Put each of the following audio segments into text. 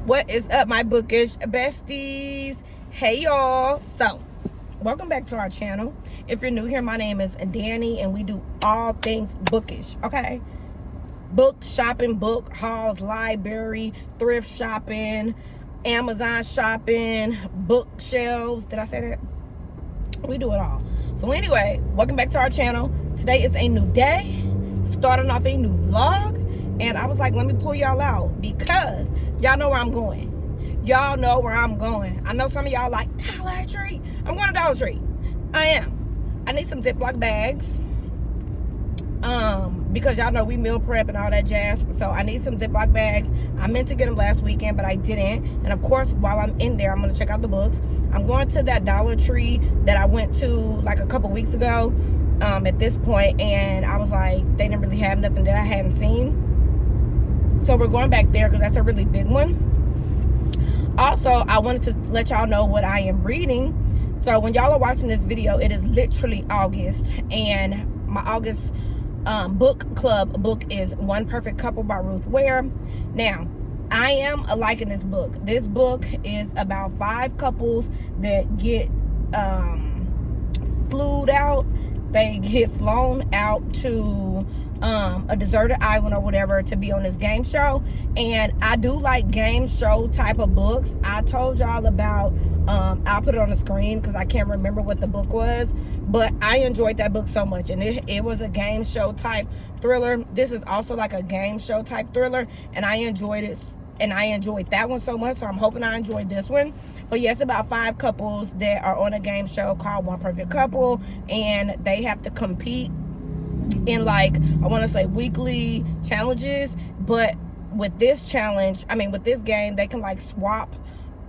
What is up, my bookish besties? Hey y'all. So welcome back to our channel. If you're new here, my name is Danny and we do all things bookish. Okay, book shopping, book hauls, library, thrift shopping, Amazon shopping, bookshelves. Did I say that? We do it all. So anyway, welcome back to our channel. Today is a new day, starting off a new vlog, and I was like, let me pull y'all out because y'all know where I'm going. Y'all know where I'm going. I know some of y'all like Dollar Tree. I'm going to Dollar Tree. I am. I need some Ziploc bags. Because y'all know we meal prep and all that jazz. So I need some Ziploc bags. I meant to get them last weekend, but I didn't. And of course, while I'm in there, I'm going to check out the books. I'm going to that Dollar Tree that I went to like a couple weeks ago at this point. And I was like, they didn't really have nothing that I hadn't seen. So we're going back there because that's a really big one. Also, I wanted to let y'all know what I am reading. So when y'all are watching this video, it is literally August. And my August book club book is One Perfect Couple by Ruth Ware. Now, I am liking this book. This book is about 5 couples that get flued out. They get flown out to a deserted island or whatever to be on this game show. And I do like game show type of books. I told y'all about I'll put it on the screen because I can't remember what the book was, but I enjoyed that book so much. And it was a game show type thriller. This is also like a game show type thriller, and I enjoyed it. And I enjoyed that one so much, so I'm hoping I enjoyed this one. But yes, about 5 couples that are on a game show called One Perfect Couple, and they have to compete in, like, I want to say weekly challenges. But with this challenge, I mean with this game, they can like swap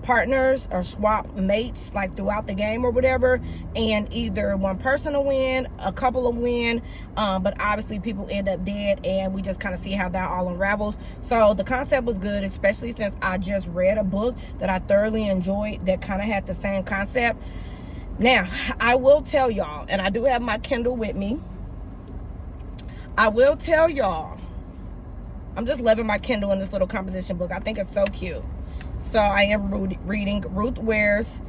partners or swap mates like throughout the game or whatever, and either one person will win, a couple will win, but obviously people end up dead, and we just kind of see how that all unravels. So the concept was good, especially since I just read a book that I thoroughly enjoyed that kind of had the same concept. Now I will tell y'all, and I do have my Kindle with me, I will tell y'all, I'm just loving my Kindle in this little composition book. I think it's so cute. So I am reading Ruth Ware's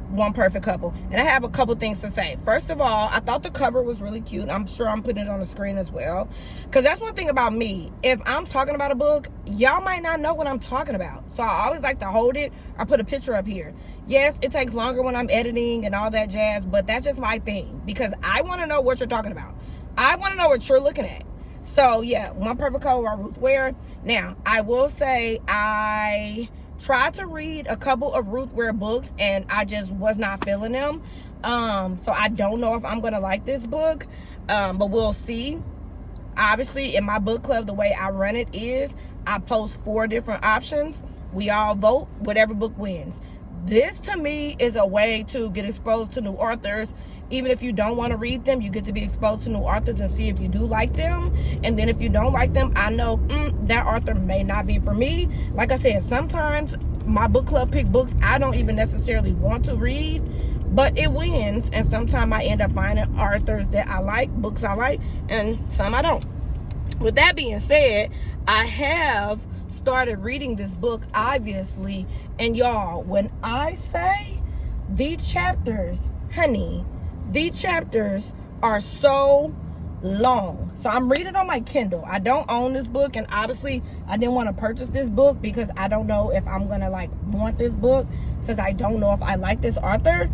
One Perfect Couple. And I have a couple things to say. First of all, I thought the cover was really cute. I'm sure I'm putting it on the screen as well. Because that's one thing about me. If I'm talking about a book, y'all might not know what I'm talking about. So I always like to hold it or put a picture up here. Yes, it takes longer when I'm editing and all that jazz, but that's just my thing. Because I want to know what you're talking about. I want to know what you're looking at. So yeah, One Perfect Couple by Ruth Ware. Now, I will say I tried to read a couple of Ruth Ware books and I just was not feeling them. So I don't know if I'm going to like this book, but we'll see. Obviously, in my book club, the way I run it is I post 4 different options. We all vote, whatever book wins. This to me is a way to get exposed to new authors. Even if you don't want to read them, you get to be exposed to new authors and see if you do like them. And then if you don't like them, I know that author may not be for me. Like I said, sometimes my book club pick books I don't even necessarily want to read, but it wins. And sometimes I end up finding authors that I like, books I like, and some I don't. With that being said, I have started reading this book, obviously. And y'all, when I say the chapters, honey, these chapters are so long. So I'm reading on my Kindle. I don't own this book, and obviously I didn't want to purchase this book because I don't know if I'm gonna like want this book, since I don't know if I like this author.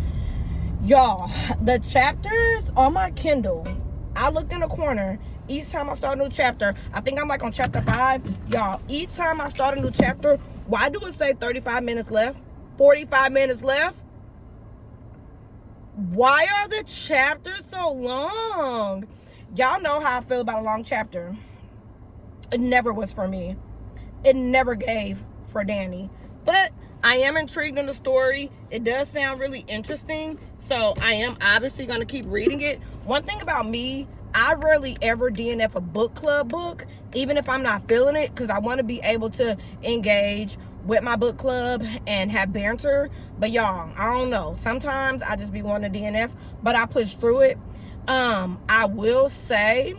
Y'all, the chapters on my Kindle, I looked in the corner each time I start a new chapter. I think I'm like on chapter 5. Y'all, each time I start a new chapter, why do it say 35 minutes left, 45 minutes left? Why are the chapters so long? Y'all know how I feel about a long chapter. It never was for me. It never gave for Danny. But I am intrigued in the story. It does sound really interesting. So I am obviously going to keep reading it. One thing about me, I rarely ever DNF a book club book, even if I'm not feeling it, because I want to be able to engage with my book club and have banter. But y'all, I don't know, sometimes I just be wanting to DNF, but I push through it. I will say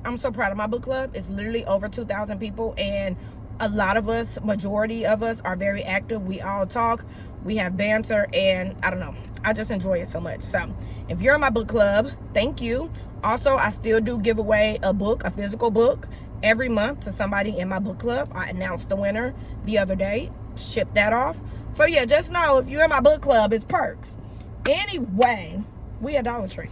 I'm so proud of my book club. It's literally over 2,000 people, and a lot of us, majority of us, are very active. We all talk, we have banter, and I don't know, I just enjoy it so much. So if you're in my book club, thank you. Also, I still do give away a book, a physical book, every month to somebody in my book club. I announced the winner the other day, shipped that off. So yeah, just know if you're in my book club, it's perks. Anyway, we at Dollar Tree.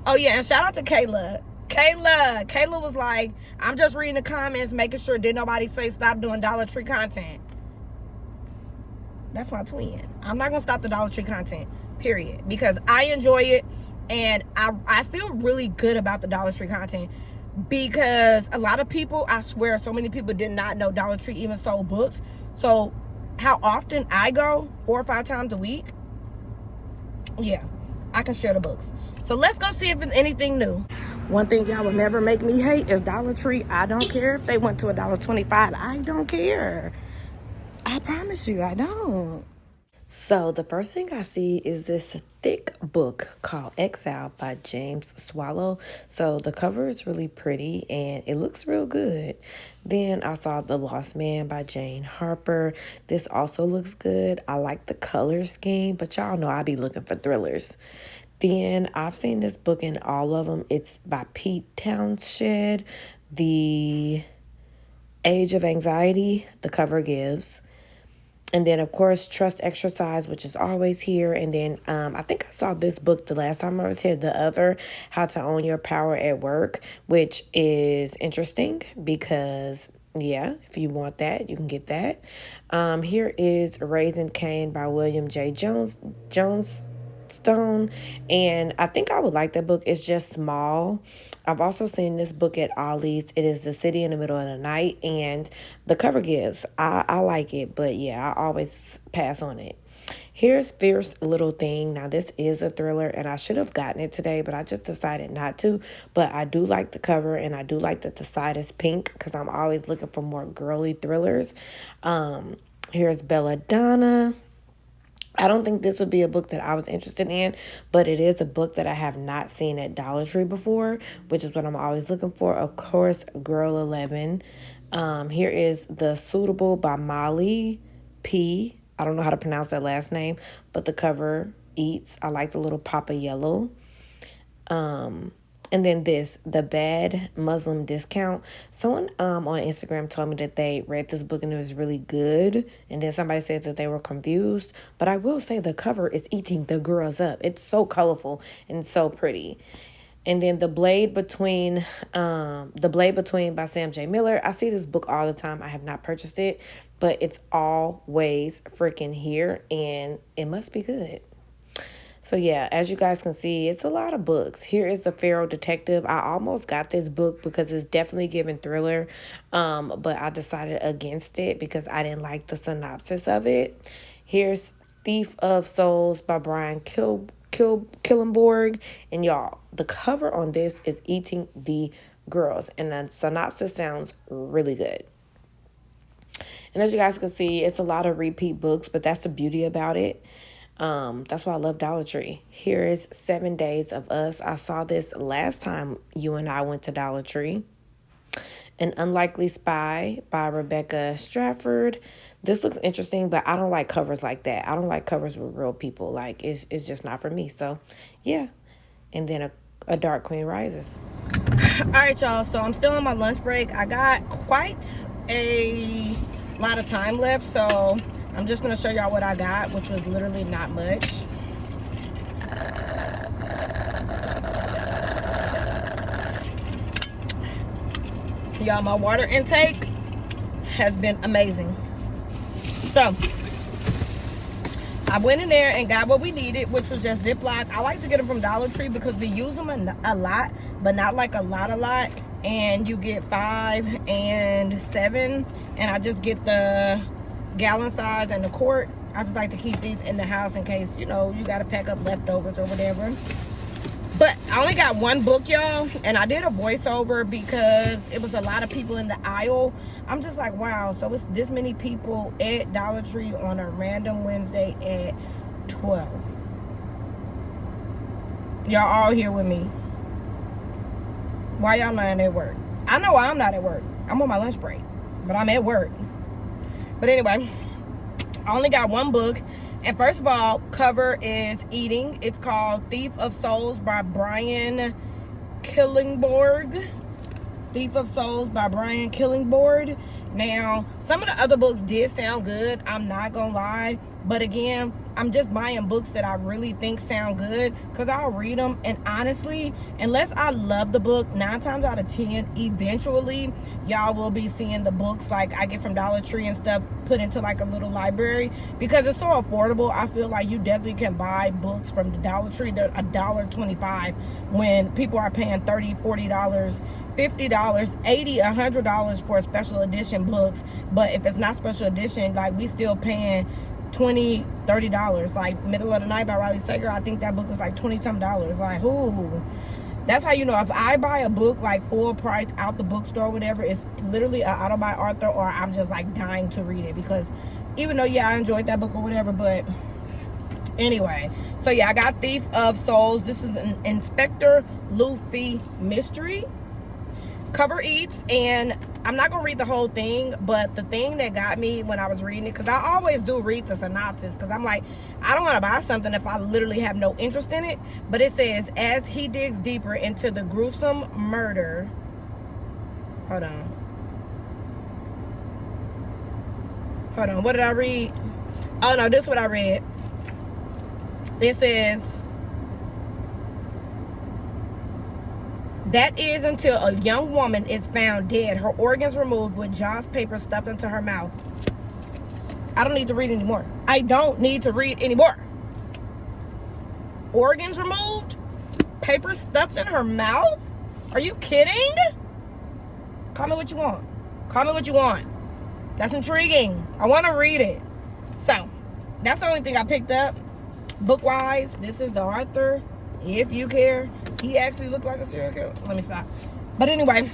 Oh yeah, and shout out to Kayla. Kayla was like, I'm just reading the comments, making sure did nobody say stop doing Dollar Tree content. That's my twin. I'm not gonna stop the Dollar Tree content, period, because I enjoy it, and I feel really good about the Dollar Tree content, because a lot of people, I swear, so many people did not know Dollar Tree even sold books. So how often I go, 4 or 5 times a week, yeah, I can share the books. So let's go see if there's anything new. One thing y'all will never make me hate is Dollar Tree. I don't care if they went to $1.25. I don't care. I promise you, I don't. So the first thing I see is this thick book called Exile by James Swallow. So the cover is really pretty and it looks real good. Then I saw The Lost Man by Jane Harper. This also looks good. I like the color scheme, but y'all know I be looking for thrillers. Then I've seen this book in all of them. It's by Pete Townshend. The Age of Anxiety, the cover gives. And then, of course, Trust Exercise, which is always here. And then I think I saw this book the last time I was here, the other, How to Own Your Power at Work, which is interesting because, yeah, if you want that, you can get that. Here is Raising Cain by William J. Johnstone, and I think I would like that book. It's just small. I've also seen this book at Ollie's. It is The City in the Middle of the Night, and the cover gives. I like it, but yeah, I always pass on it. Here's Fierce Little Thing. Now, this is a thriller, and I should have gotten it today, but I just decided not to. But I do like the cover, and I do like that the side is pink, because I'm always looking for more girly thrillers. Here's Belladonna. I don't think this would be a book that I was interested in, but it is a book that I have not seen at Dollar Tree before, which is what I'm always looking for. Of course, Girl 11. Here is The Suitable by Molly P. I don't know how to pronounce that last name, but the cover eats. I like the little pop of yellow. And then this, The Bad Muslim Discount. Someone on Instagram told me that they read this book and it was really good. And then somebody said that they were confused. But I will say the cover is eating the girls up. It's so colorful and so pretty. And then The Blade Between by Sam J. Miller. I see this book all the time. I have not purchased it, but it's always freaking here and it must be good. So yeah, as you guys can see, it's a lot of books. Here is The Pharaoh Detective. I almost got this book because it's definitely giving thriller, but I decided against it because I didn't like the synopsis of it. Here's Thief of Souls by Brian Killenborg. And y'all, the cover on this is eating the girls, and the synopsis sounds really good. And as you guys can see, it's a lot of repeat books, but that's the beauty about it. That's why I love Dollar Tree. Here is 7 Days of Us. I saw this last time you and I went to Dollar Tree. An Unlikely Spy by Rebecca Stratford. This looks interesting, but I don't like covers like that. I don't like covers with real people. Like, it's just not for me. So, yeah. And then a Dark Queen Rises. All right, y'all. So, I'm still on my lunch break. I got quite a lot of time left, so I'm just going to show y'all what I got, which was literally not much. Y'all, my water intake has been amazing. So, I went in there and got what we needed, which was just Ziploc. I like to get them from Dollar Tree because we use them a lot, but not like a lot. And you get 5 and 7. And I just get the gallon size and the quart. I just like to keep these in the house in case, you know, you got to pack up leftovers or whatever. But I only got one book, y'all, and I did a voiceover because it was a lot of people in the aisle. I'm just like, wow, so it's this many people at Dollar Tree on a random Wednesday at 12. Y'all all here with me. Why y'all not at work? I know why I'm not at work. I'm on my lunch break, but I'm at work. But anyway, I only got one book. And first of all, cover is eating. It's called Thief of Souls by Brian Killingborg. Thief of Souls by Brian Killingborg. Now, some of the other books did sound good, I'm not gonna lie, but again, I'm just buying books that I really think sound good, because I'll read them, and honestly, unless I love the book, 9 times out of 10, eventually, y'all will be seeing the books like I get from Dollar Tree and stuff put into like a little library, because it's so affordable. I feel like you definitely can buy books from the Dollar Tree. They're $1.25 when people are paying $30, $40, $50, $80, $100 for special edition books. But if it's not special edition, like, we still paying $20, $30. Like Middle of the Night by Riley Sager, I think that book was like $20-some. Like, ooh, that's how you know if I buy a book like full price out the bookstore or whatever, it's literally an auto by author, or I'm just like dying to read it, because even though, yeah, I enjoyed that book or whatever, but anyway. So yeah, I got Thief of Souls. This is an Inspector Luffy mystery. Cover eats, and I'm not gonna read the whole thing, but the thing that got me when I was reading it, because I always do read the synopsis, because I'm like, I don't want to buy something if I literally have no interest in it. But it says, as he digs deeper into the gruesome murder, hold on, what did I read? Oh no, this is what I read. It says, that is until a young woman is found dead, her organs removed with Joss paper stuffed into her mouth. I don't need to read anymore. I don't need to read anymore. Organs removed? Paper stuffed in her mouth? Are you kidding? Call me what you want. Call me what you want. That's intriguing. I want to read it. So, that's the only thing I picked up. Book-wise, this is the author. If you care, he actually looked like a serial killer. Let me stop. But anyway,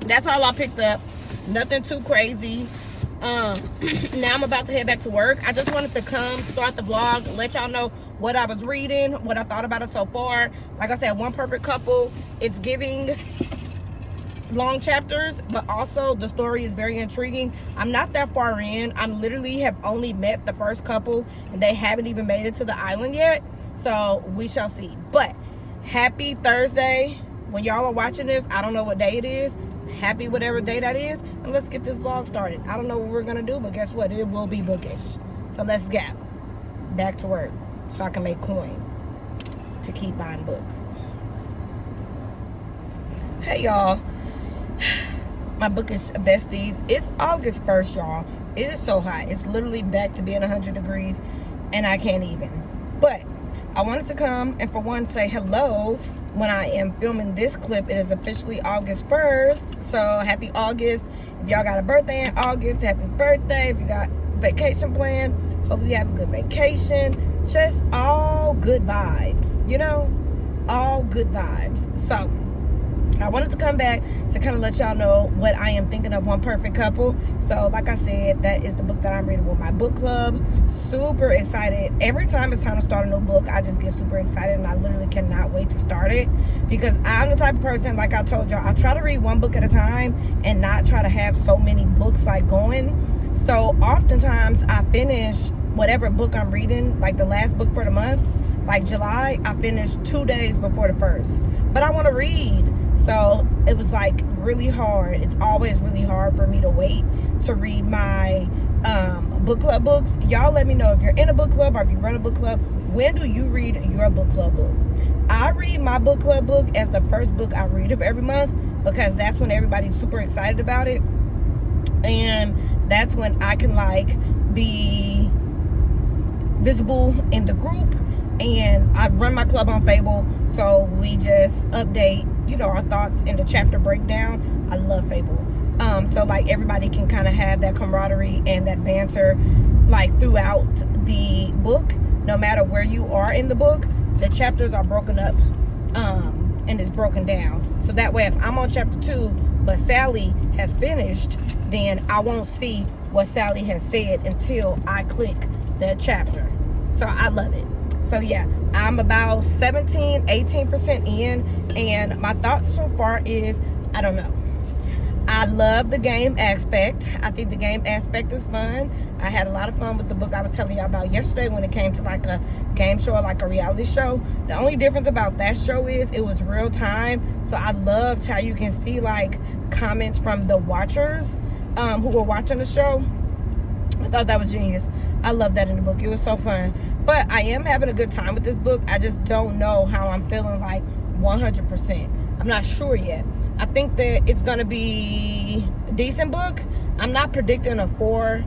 that's all I picked up. Nothing too crazy. Now I'm about to head back to work. I just wanted to come start the vlog, let y'all know what I was reading, what I thought about it so far. Like I said, One Perfect Couple, it's giving long chapters, but also the story is very intriguing. I'm not that far in. I literally have only met the first couple, and they haven't even made it to the island yet. So we shall see. But happy Thursday. When y'all are watching this, I don't know what day it is. Happy whatever day that is. And let's get this vlog started. I don't know what we're going to do, but guess what? It will be bookish. So let's go back to work so I can make coin to keep buying books. Hey, y'all. My bookish besties. It's August 1st, y'all. It is so hot. It's literally back to being 100 degrees, and I can't even. But I wanted to come and for one say hello. When I am filming this clip, it is officially August 1st. So happy August. If y'all got a birthday in August, happy birthday. If you got vacation planned, hopefully you have a good vacation. Just all good vibes, you know? All good vibes. So I wanted to come back to kind of let y'all know what I am thinking of One Perfect Couple. So like I said, that is the book that I'm reading with my book club. Super excited. Every time it's time to start a new book, I just get super excited, and I literally cannot wait to start it, because I'm the type of person, like I told y'all, I try to read one book at a time and not try to have so many books like going. So oftentimes I finish whatever book I'm reading, like the last book for the month, like July, I finished 2 days before the 1st. But I want to read. So it was like really hard. It's always really hard for me to wait to read my book club books. Y'all let me know if you're in a book club or if you run a book club. When do you read your book club book? I read my book club book as the first book I read of every month, because that's when everybody's super excited about it. And that's when I can like be visible in the group. And I run my club on Fable, so we just update, you know, our thoughts in the chapter breakdown. I love Fable. So like everybody can kind of have that camaraderie and that banter like throughout the book. No matter where you are in the book, the chapters are broken up and it's broken down. So that way, if I'm on chapter 2 but Sally has finished, then I won't see what Sally has said until I click that chapter. So I love it. So yeah, I'm about 18% in, and my thought so far is, I don't know. I love the game aspect. I think the game aspect is fun. I had a lot of fun with the book I was telling y'all about yesterday when it came to like a game show or like a reality show. The only difference about that show is it was real time. So I loved how you can see like comments from the watchers who were watching the show. I thought that was genius. I love that in the book. It was so fun. But I am having a good time with this book. I just don't know how I'm feeling like 100%. I'm not sure yet. I think that it's going to be a decent book. I'm not predicting a 4.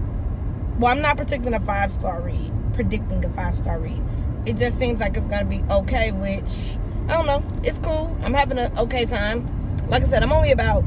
Well, I'm not predicting a 5-star read. Predicting a 5-star read. It just seems like it's going to be okay, which, I don't know. It's cool. I'm having an okay time. Like I said, I'm only about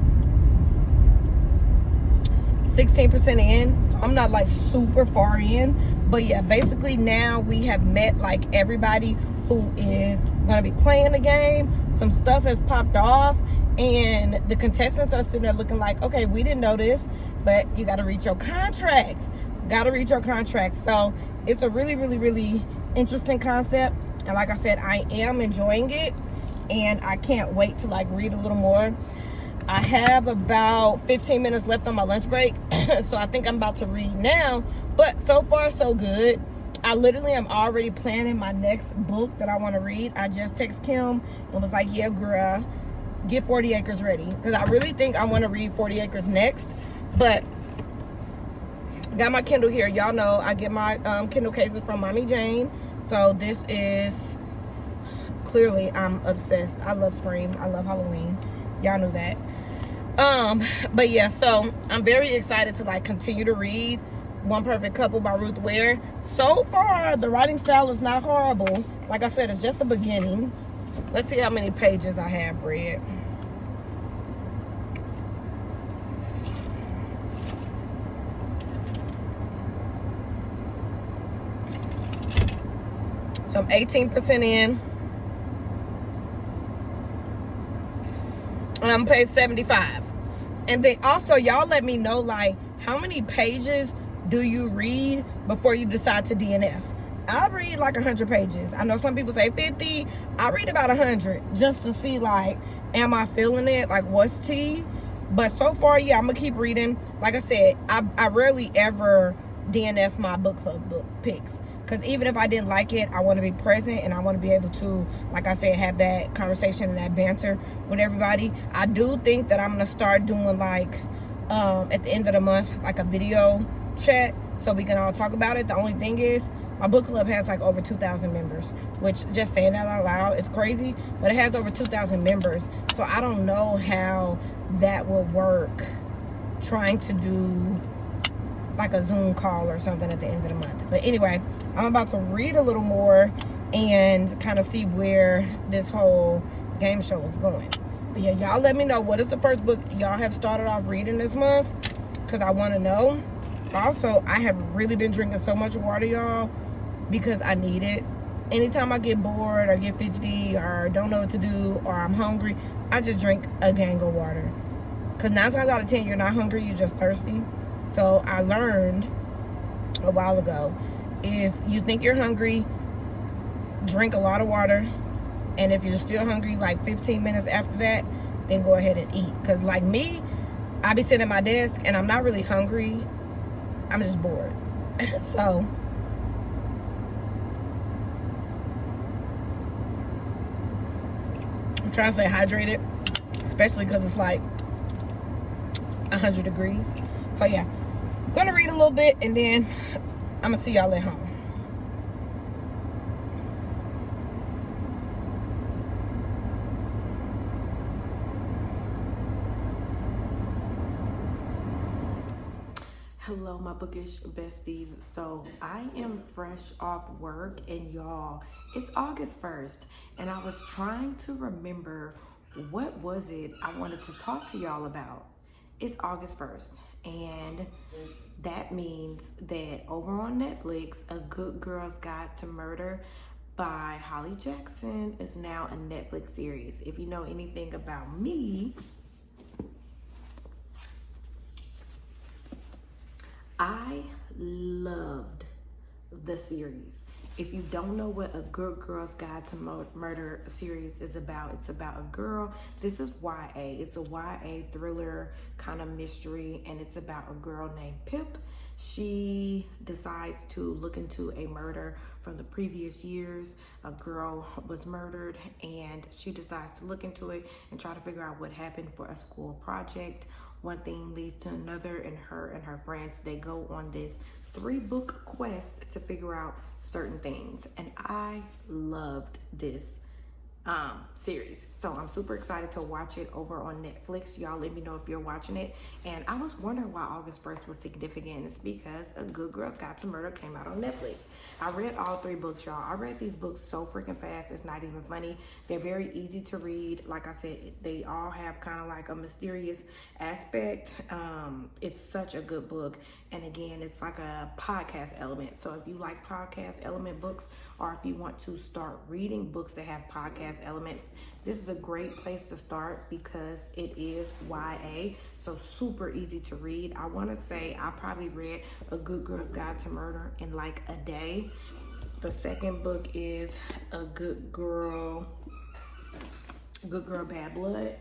16% in, so I'm not like super far in. But yeah, basically now we have met like everybody who is gonna be playing the game. Some stuff has popped off and the contestants are sitting there looking like, okay, we didn't know this, but you got to read your contracts. You got to read your contracts. So it's a really, really, really interesting concept. And like I said, I am enjoying it and I can't wait to like read a little more. I have about 15 minutes left on my lunch break, so I think I'm about to read now. But so far, so good. I literally am already planning my next book that I want to read. I just texted Kim and was like, yeah, girl, get 40 Acres ready. Because I really think I want to read 40 Acres next. But got my Kindle here. Y'all know I get my Kindle cases from Mommy Jane. So this is, clearly, I'm obsessed. I love Scream. I love Halloween. Y'all knew that. But yeah, so I'm very excited to like continue to read One Perfect Couple by Ruth Ware. So far, the writing style is not horrible. Like I said, it's just the beginning. Let's see how many pages I have read. So I'm 18% in. And I'm paid 75. And then also, y'all let me know, like, how many pages do you read before you decide to DNF? I read like 100 pages. I know some people say 50. I read about 100 just to see, like, am I feeling it? Like, what's tea? But so far, yeah, I'm going to keep reading. Like I said, I rarely ever DNF my book club book picks. Because even if I didn't like it, I want to be present and I want to be able to, like I said, have that conversation and that banter with everybody. I do think that I'm going to start doing, like, at the end of the month, like a video chat so we can all talk about it. The only thing is, my book club has like over 2,000 members, which just saying that out loud is crazy, but it has over 2,000 members. So I don't know how that will work trying to do like a Zoom call or something at the end of the month. But anyway, I'm about to read a little more and kind of see where this whole game show is going. But yeah, y'all let me know, what is the first book y'all have started off reading this month? Because I want to know. Also, I have really been drinking so much water, y'all, because I need it. Anytime I get bored or get fidgety or don't know what to do or I'm hungry, I just drink a gang of water. Because 9 times out of 10, you're not hungry, you're just thirsty. So I learned a while ago, if you think you're hungry, drink a lot of water. And if you're still hungry, like 15 minutes after that, then go ahead and eat. Because like me, I be sitting at my desk and I'm not really hungry. I'm just bored. So I'm trying to stay hydrated, especially because it's like 100 degrees. So yeah, I'm gonna read a little bit and then I'm gonna see y'all at home. Hello, my bookish besties. So I am fresh off work and y'all, it's August 1st and I was trying to remember what was it I wanted to talk to y'all about. It's August 1st and that means that over on Netflix, A Good Girl's Guide to Murder by Holly Jackson is now a Netflix series. If you know anything about me, I loved the series. If you don't know what A Good Girl's Guide to Murder series is about, it's about a girl. This is YA. It's a YA thriller kind of mystery, and it's about a girl named Pip. She decides to look into a murder from the previous years. A girl was murdered, and she decides to look into it and try to figure out what happened for a school project. One thing leads to another, and her friends, they go on this 3-book quest to figure out certain things. And I loved this series, so I'm super excited to watch it over on Netflix. Y'all let me know if you're watching it. And I was wondering why August 1st was significant. It's because A Good Girl's Guide to Murder came out on Netflix. I read all 3 books, y'all. I read these books so freaking fast, it's not even funny. They're very easy to read. Like I said, they all have kind of like a mysterious aspect. It's such a good book. And again, it's like a podcast element. So if you like podcast element books, or if you want to start reading books that have podcast elements, this is a great place to start because it is YA, so super easy to read. I want to say I probably read A Good Girl's Guide to Murder in like a day. The second book is A Good Girl, Bad Blood.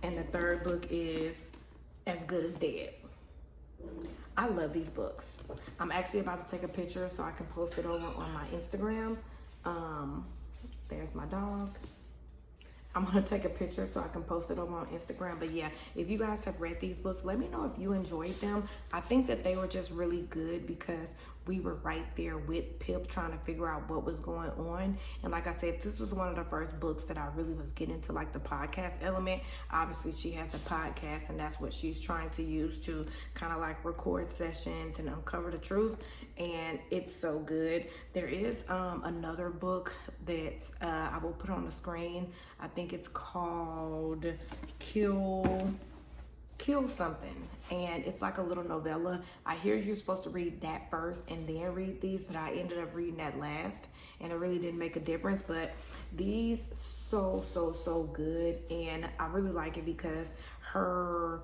And the third book is As Good as Dead. I love these books. I'm actually about to take a picture so I can post it over on my Instagram. There's my dog. I'm gonna take a picture so I can post it over on Instagram. But yeah, if you guys have read these books, let me know if you enjoyed them. I think that they were just really good because we were right there with Pip trying to figure out what was going on. And like I said, this was one of the first books that I really was getting into, like the podcast element. Obviously she has a podcast, and that's what she's trying to use to kind of like record sessions and uncover the truth. And it's so good. There is another book that I will put on the screen. I think it's called Kill Something, and it's like a little novella. I hear you're supposed to read that first and then read these, but I ended up reading that last, and it really didn't make a difference. But these so good, and I really like it because her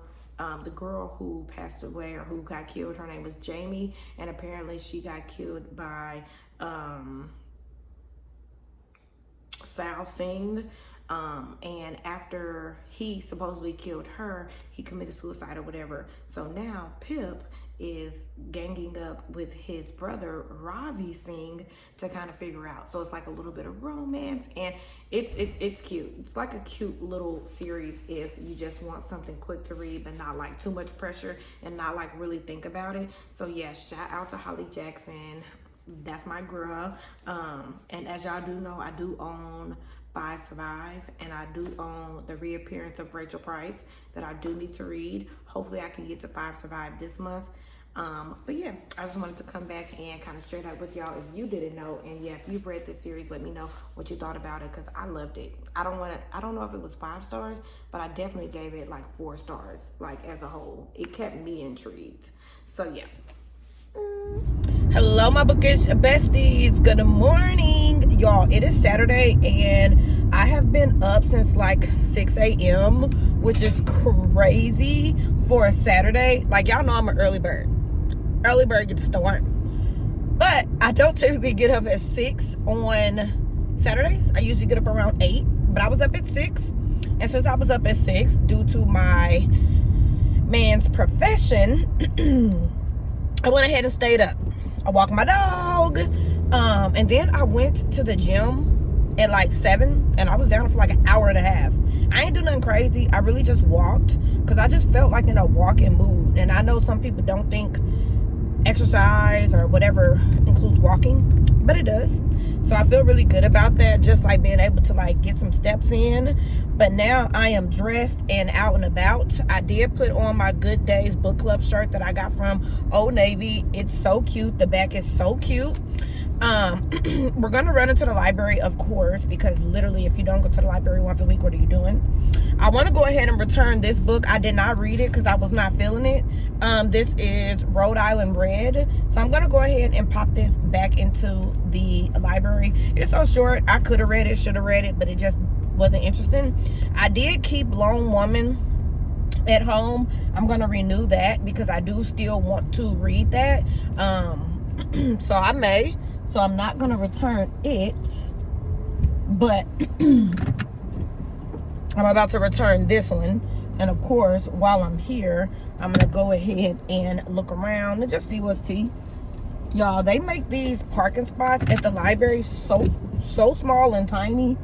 the girl who passed away or who got killed, her name was Jamie, and apparently she got killed by Sal Singh. And after he supposedly killed her, he committed suicide or whatever. So now Pip is ganging up with his brother Ravi Singh to kind of figure out. So it's like a little bit of romance, and it's cute. It's like a cute little series if you just want something quick to read but not like too much pressure and not like really think about it. So yeah, shout out to Holly Jackson. That's my girl. And as y'all do know, I do own 5 Survive, and I do own the reappearance of Rachel Price that I do need to read. Hopefully I can get to 5 Survive this month. But yeah, I just wanted to come back and kind of share that with y'all if you didn't know. And yeah, if you've read this series, let me know what you thought about it, because I loved it. I don't know if it was 5 stars, but I definitely gave it like 4 stars, like as a whole. It kept me intrigued. So yeah. Hello my bookish besties, good morning y'all. It is Saturday and I have been up since like 6 a.m. which is crazy for a Saturday. Like, y'all know I'm an early bird gets the worm, but I don't typically get up at 6 on Saturdays. I usually get up around 8, but I was up at 6, and since I was up at 6 due to my man's profession, I went ahead and stayed up. I walked my dog, and then I went to the gym at like 7, and I was down for like an hour and a half. I ain't do nothing crazy. I really just walked because I just felt like in a walking mood. And I know some people don't think exercise or whatever includes walking, but it does. So I feel really good about that, just like being able to like get some steps in. But now I am dressed and out and about. I did put on my Good Days Book Club shirt that I got from Old Navy. It's so cute. The back is so cute. We're gonna run into the library, of course, because literally if you don't go to the library once a week, what are you doing? I want to go ahead and return this book. I did not read it because I was not feeling it. This is Rhode Island Red, so I'm gonna go ahead and pop this back into the library. It's so short. I could have read it, should have read it, but it just wasn't interesting. I did keep Lone Woman at Home. I'm gonna renew that because I do still want to read that. So I may. so I'm not gonna return it, but I'm about to return this one. And of course, while I'm here, I'm gonna go ahead and look around and just see what's tea. Y'all, they make these parking spots at the library so small and tiny.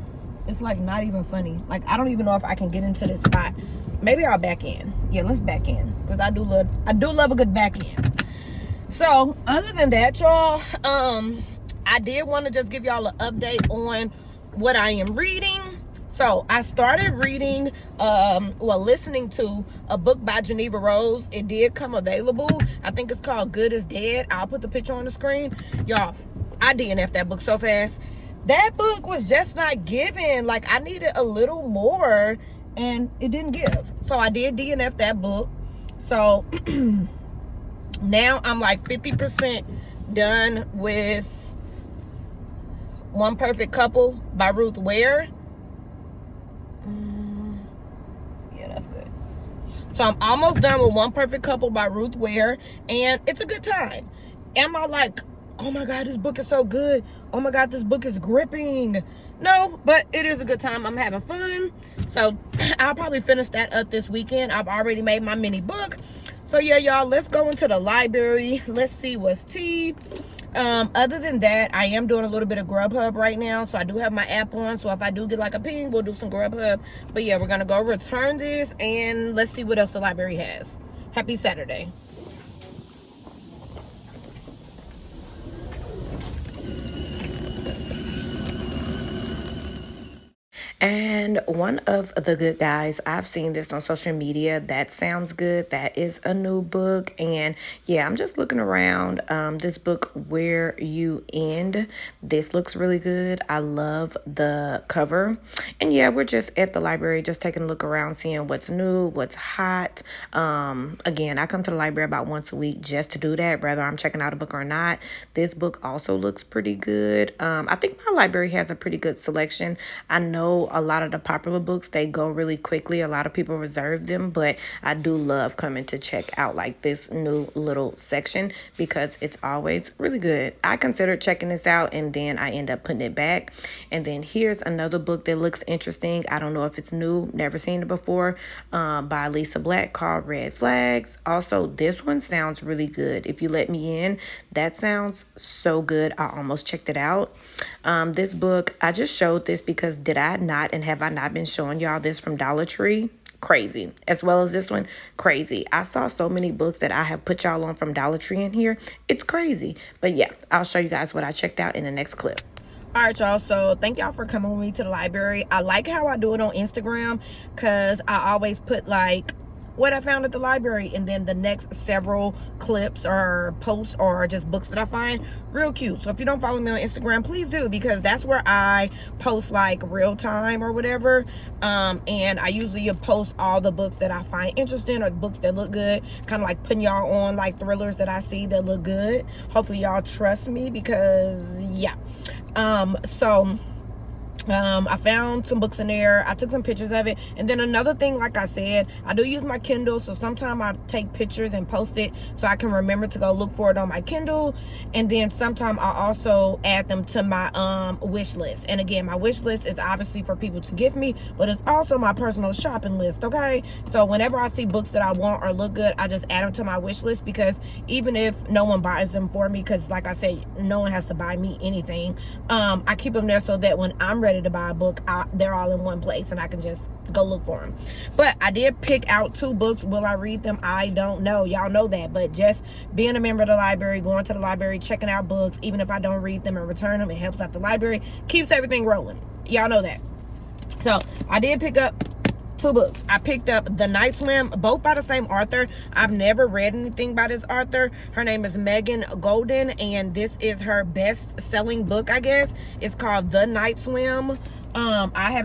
It's like not even funny. Like, I don't even know if I can get into this spot. Maybe I'll back in. Yeah, let's back in, because I do love a good back in. So other than that, y'all, I did want to just give y'all an update on what I am reading. So I started reading, listening to a book by Geneva Rose. It did come available. I think it's called Good is Dead. I'll put the picture on the screen. Y'all, I DNF'd that book so fast. That book was just not giving. Like, I needed a little more, and it didn't give. So I did DNF that book. So now I'm like 50% done with One Perfect Couple by Ruth Ware. Yeah, that's good. So I'm almost done with One Perfect Couple by Ruth Ware, and it's a good time. Am I like, oh my God, this book is so good, oh my God, this book is gripping? No, but it is a good time. I'm having fun. So I'll probably finish that up this weekend. I've already made my mini book. So yeah, y'all, let's go into the library. Let's see what's tea. Other than that, I am doing a little bit of Grubhub right now. So I do have my app on. So if I do get like a ping, we'll do some Grubhub. But yeah, we're going to go return this, and let's see what else the library has. Happy Saturday. And one of the good guys, I've seen this on social media. That sounds good. That is a new book. And yeah, I'm just looking around. This book, Where You End, this looks really good. I love the cover. And yeah, we're just at the library, just taking a look around, seeing what's new, what's hot. Again, I come to the library about once a week just to do that, whether I'm checking out a book or not. This book also looks pretty good. I think my library has a pretty good selection. I know a lot of the popular books, they go really quickly. A lot of people reserve them, but I do love coming to check out like this new little section because it's always really good. I considered checking this out, and then I end up putting it back. And then here's another book that looks interesting. I don't know if it's new, never seen it before, by Lisa Black, called Red Flags. Also, this one sounds really good. If You Let Me In, that sounds so good. I almost checked it out. This book, I just showed this because did I not, and have I not been showing y'all this from Dollar Tree? Crazy. As well as this one, crazy. I saw so many books that I have put y'all on from Dollar Tree in here. It's crazy. But yeah, I'll show you guys what I checked out in the next clip. All right, y'all, so thank y'all for coming with me to the library. I like how I do it on Instagram because I always put like what I found at the library, and then the next several clips or posts or just books that I find real cute. So if you don't follow me on Instagram, please do, because that's where I post like real time or whatever. And I usually post all the books that I find interesting or books that look good, kind of like putting y'all on like thrillers that I see that look good. Hopefully y'all trust me, because yeah. I found some books in there. I took some pictures of it. And then another thing, like I said, I do use my Kindle, so sometimes I take pictures and post it so I can remember to go look for it on my Kindle. And then sometimes I also add them to my wish list. And again, my wish list is obviously for people to gift me, but it's also my personal shopping list, okay? So whenever I see books that I want or look good, I just add them to my wish list, because even if no one buys them for me, because like I said, no one has to buy me anything, I keep them there so that when I'm ready to buy a book, they're all in one place and I can just go look for them. But I did pick out 2 books. Will I read them? I don't know. Y'all know that. But just being a member of the library, going to the library, checking out books, even if I don't read them and return them, it helps out the library, keeps everything rolling. Y'all know that. So I did pick up 2 books. I picked up The Night Swim, both by the same author. I've never read anything by this author. Her name is Megan Golden, and this is her best-selling book, I guess. It's called The Night Swim. I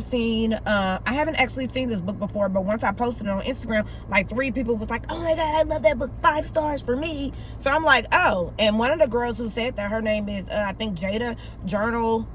haven't actually seen this book before, but once I posted it on Instagram, like 3 people was like, oh my God, I love that book, 5 stars for me. So I'm like, oh. And one of the girls who said that, her name is, I think Jada, Journal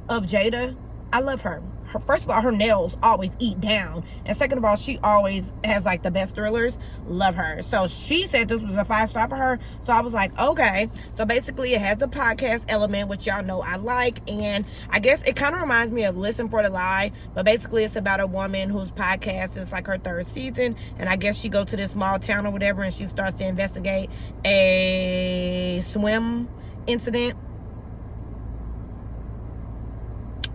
of Jada. I love her. first of all, her nails always eat down, and second of all, she always has like the best thrillers. Love her. So she said this was a 5-star for her, so I was like, okay. So basically it has a podcast element, which y'all know I like, and I guess it kind of reminds me of Listen for the Lie, but basically it's about a woman whose podcast is like her 3rd season, and I guess she goes to this small town or whatever, and she starts to investigate a swim incident,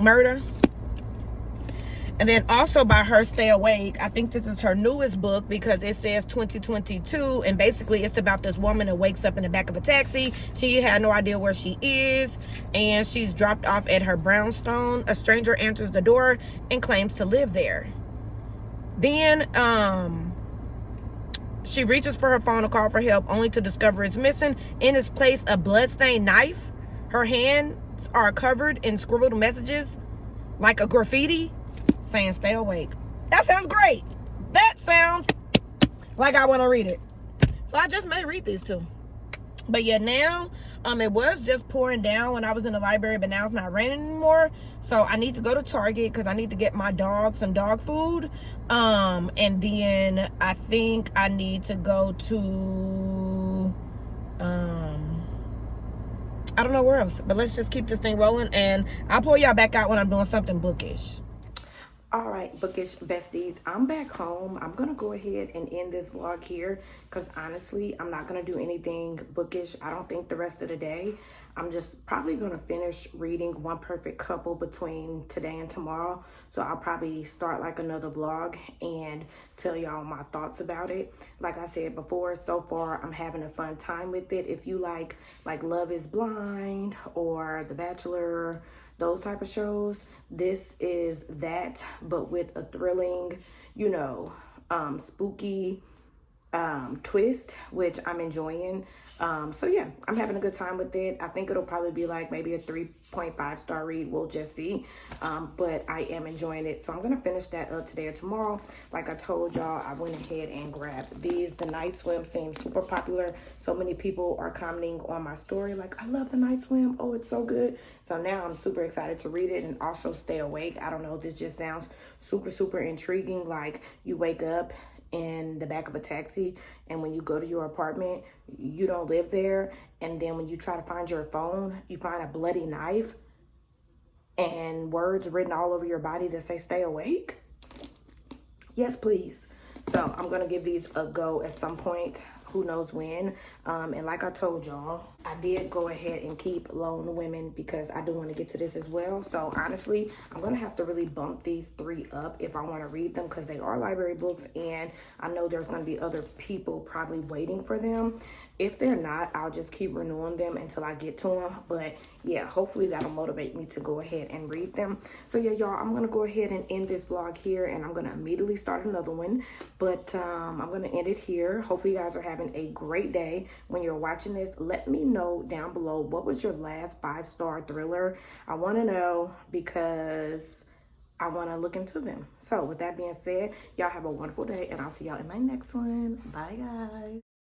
murder. And then also by her, Stay Awake. I think this is her newest book because it says 2022. And basically it's about this woman that wakes up in the back of a taxi. She had no idea where she is. And she's dropped off at her brownstone. A stranger enters the door and claims to live there. Then she reaches for her phone to call for help, only to discover it's missing. In its place, a bloodstained knife. Her hands are covered in scribbled messages like a graffiti saying stay awake. That sounds great. That sounds like I want to read it. So I just may read these two. But yeah, now it was just pouring down when I was in the library, but now it's not raining anymore. So I need to go to Target because I need to get my dog some dog food. And then I think I need to go to I don't know where else, but let's just keep this thing rolling, and I'll pull y'all back out when I'm doing something bookish. All right, bookish besties, I'm back home. I'm gonna go ahead and end this vlog here because honestly, I'm not gonna do anything bookish, I don't think, the rest of the day. I'm just probably gonna finish reading One Perfect Couple between today and tomorrow. So I'll probably start like another vlog and tell y'all my thoughts about it. Like I said before, so far I'm having a fun time with it. If you like Love is Blind or The Bachelor, those type of shows, this is that, but with a thrilling, you know, spooky twist, which I'm enjoying. So yeah, I'm having a good time with it. I think it'll probably be like maybe a 3.5 star read. We'll just see. But I am enjoying it. So I'm going to finish that up today or tomorrow. Like I told y'all, I went ahead and grabbed these. The Night Swim seems super popular. So many people are commenting on my story like, I love the Night Swim. Oh, it's so good. So now I'm super excited to read it and also Stay Awake. I don't know. This just sounds super, super intriguing. Like you wake up in the back of a taxi, and when you go to your apartment, you don't live there, and then when you try to find your phone, you find a bloody knife and words written all over your body that say stay awake. Yes, please. So I'm gonna give these a go at some point, who knows when. And like I told y'all, I did go ahead and keep Lone Women because I do want to get to this as well. So honestly, I'm gonna have to really bump these 3 up if I want to read them because they are library books, and I know there's gonna be other people probably waiting for them. If they're not, I'll just keep renewing them until I get to them. But yeah, hopefully that'll motivate me to go ahead and read them. So yeah, y'all, I'm gonna go ahead and end this vlog here, and I'm gonna immediately start another one. But I'm gonna end it here. Hopefully you guys are having a great day. When you're watching this, let me know down below, what was your last 5-star thriller? I want to know because I want to look into them. So with that being said, y'all have a wonderful day, and I'll see y'all in my next one. Bye guys.